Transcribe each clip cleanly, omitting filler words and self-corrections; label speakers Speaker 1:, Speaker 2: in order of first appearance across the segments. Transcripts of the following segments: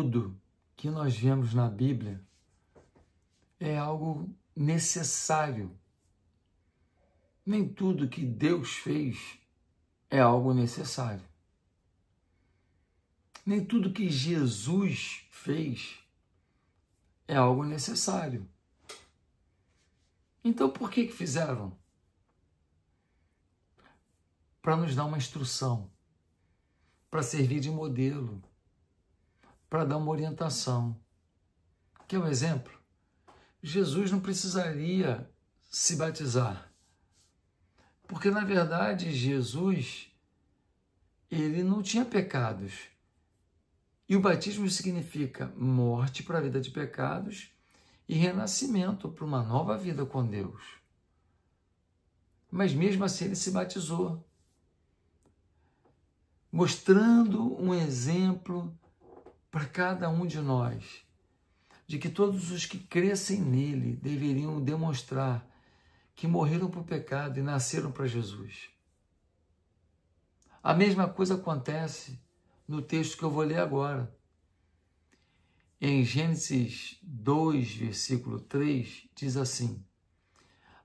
Speaker 1: tudo que nós vemos na Bíblia é algo necessário. Nem tudo que Deus fez é algo necessário. Nem tudo que Jesus fez é algo necessário. Então, por que fizeram? Para nos dar uma instrução, para servir de modelo, para dar uma orientação. Quer um exemplo? Jesus não precisaria se batizar, porque, na verdade, Jesus, ele não tinha pecados. E o batismo significa morte para a vida de pecados e renascimento para uma nova vida com Deus. Mas mesmo assim ele se batizou, mostrando um exemplo para cada um de nós, de que todos os que crescem nele deveriam demonstrar que morreram para o pecado e nasceram para Jesus. A mesma coisa acontece no texto que eu vou ler agora. Em Gênesis 2, versículo 3, diz assim: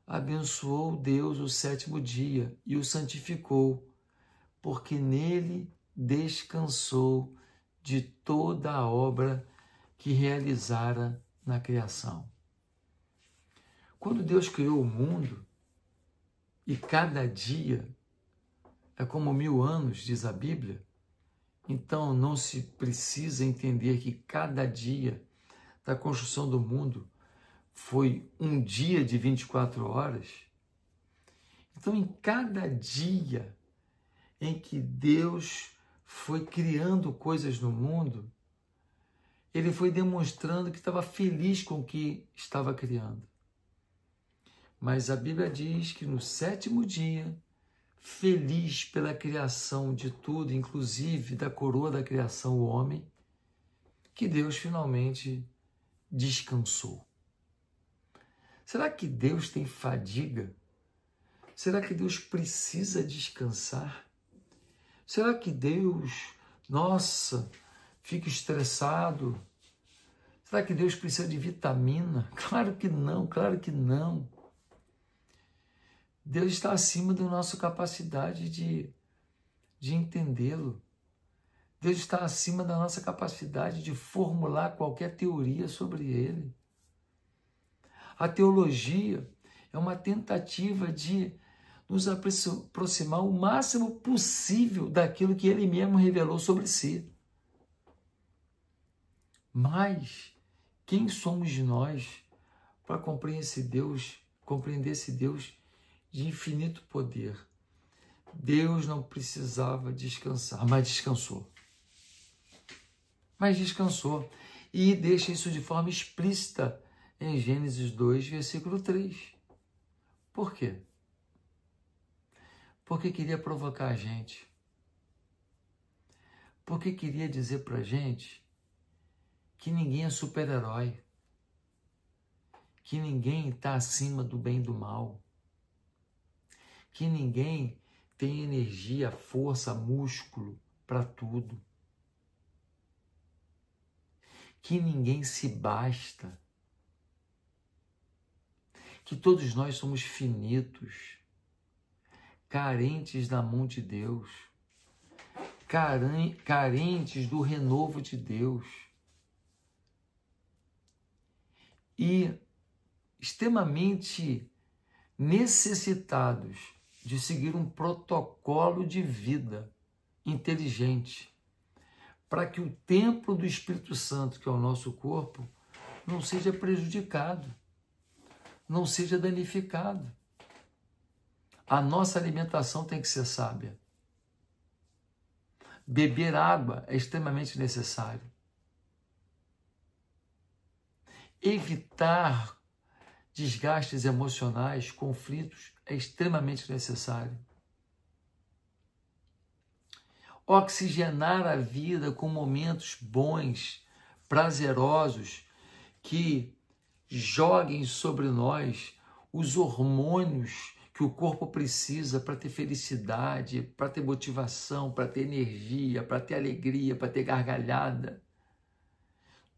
Speaker 1: abençoou Deus o sétimo dia e o santificou, porque nele descansou de toda a obra que realizara na criação. Quando Deus criou o mundo, e cada dia é como 1000 anos, diz a Bíblia, então não se precisa entender que cada dia da construção do mundo foi um dia de 24 horas. Então, em cada dia em que Deus foi criando coisas no mundo, ele foi demonstrando que estava feliz com o que estava criando. Mas a Bíblia diz que no sétimo dia, feliz pela criação de tudo, inclusive da coroa da criação, o homem, que Deus finalmente descansou. Será que Deus tem fadiga? Será que Deus precisa descansar? Será que Deus, fica estressado? Será que Deus precisa de vitamina? Claro que não, claro que não. Deus está acima da nossa capacidade de entendê-lo. Deus está acima da nossa capacidade de formular qualquer teoria sobre ele. A teologia é uma tentativa de nos aproximar o máximo possível daquilo que ele mesmo revelou sobre si. Mas quem somos nós para compreender esse Deus de infinito poder? Deus não precisava descansar, mas descansou. E deixa isso de forma explícita em Gênesis 2, versículo 3. Por quê? Porque queria provocar a gente. Porque queria dizer para a gente que ninguém é super-herói, que ninguém está acima do bem e do mal, que ninguém tem energia, força, músculo para tudo, que ninguém se basta, que todos nós somos finitos, carentes da mão de Deus, carentes do renovo de Deus e extremamente necessitados de seguir um protocolo de vida inteligente, para que o templo do Espírito Santo, que é o nosso corpo, não seja prejudicado, não seja danificado. A nossa alimentação tem que ser sábia. Beber água é extremamente necessário. Evitar desgastes emocionais, conflitos, é extremamente necessário. Oxigenar a vida com momentos bons, prazerosos, que joguem sobre nós os hormônios que o corpo precisa para ter felicidade, para ter motivação, para ter energia, para ter alegria, para ter gargalhada.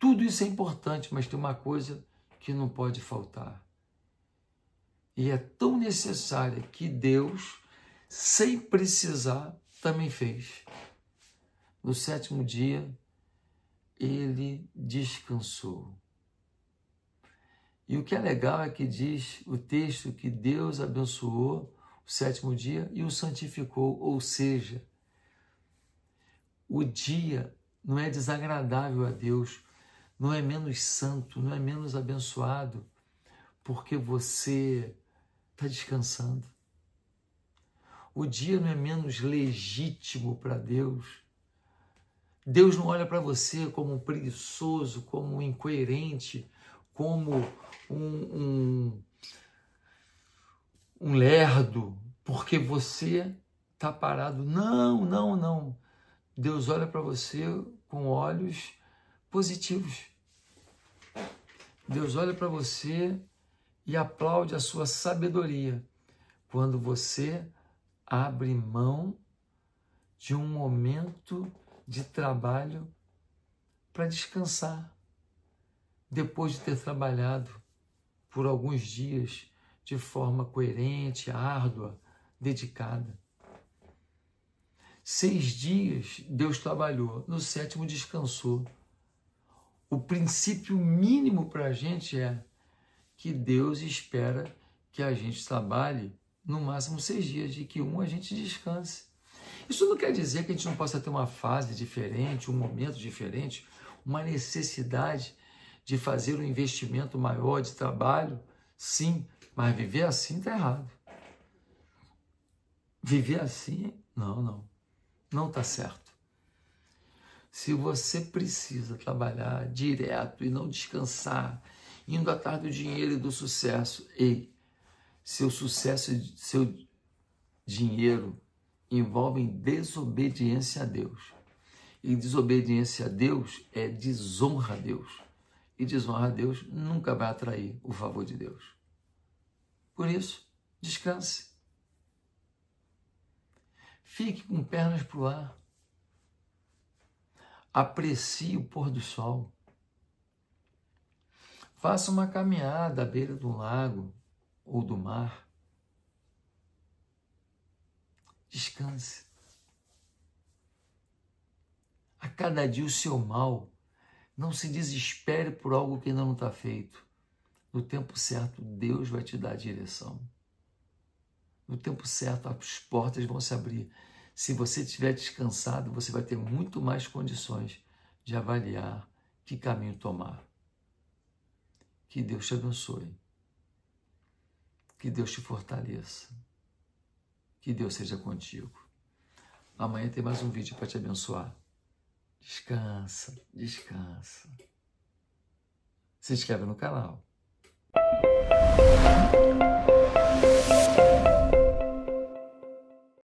Speaker 1: Tudo isso é importante, mas tem uma coisa que não pode faltar. E é tão necessária que Deus, sem precisar, também fez. No 7º dia, ele descansou. E o que é legal é que diz o texto que Deus abençoou o 7º dia e o santificou, ou seja, o dia não é desagradável a Deus, não é menos santo, não é menos abençoado, porque você está descansando. O dia não é menos legítimo para Deus. Deus não olha para você como um preguiçoso, como um incoerente, como um lerdo, porque você está parado. Não, não, não. Deus olha para você com olhos positivos. Deus olha para você e aplaude a sua sabedoria quando você abre mão de um momento de trabalho para descansar, depois de ter trabalhado por alguns dias de forma coerente, árdua, dedicada. 6 dias Deus trabalhou, no 7º descansou. O princípio mínimo para a gente é que Deus espera que a gente trabalhe no máximo 6 dias, e que a gente descanse. Isso não quer dizer que a gente não possa ter uma fase diferente, um momento diferente, uma necessidade de fazer um investimento maior de trabalho, sim, mas viver assim está errado. Viver assim, não está certo. Se você precisa trabalhar direto e não descansar, indo atrás do dinheiro e do sucesso, seu sucesso e seu dinheiro envolvem desobediência a Deus. E desobediência a Deus é desonra a Deus. E desonra a Deus nunca vai atrair o favor de Deus. Por isso, descanse. Fique com pernas para o ar. Aprecie o pôr do sol. Faça uma caminhada à beira do lago ou do mar. Descanse. A cada dia o seu mal. Não se desespere por algo que ainda não está feito. No tempo certo, Deus vai te dar a direção. No tempo certo, as portas vão se abrir. Se você estiver descansado, você vai ter muito mais condições de avaliar que caminho tomar. Que Deus te abençoe. Que Deus te fortaleça. Que Deus seja contigo. Amanhã tem mais um vídeo para te abençoar. Descansa, descansa. Se inscreve no canal.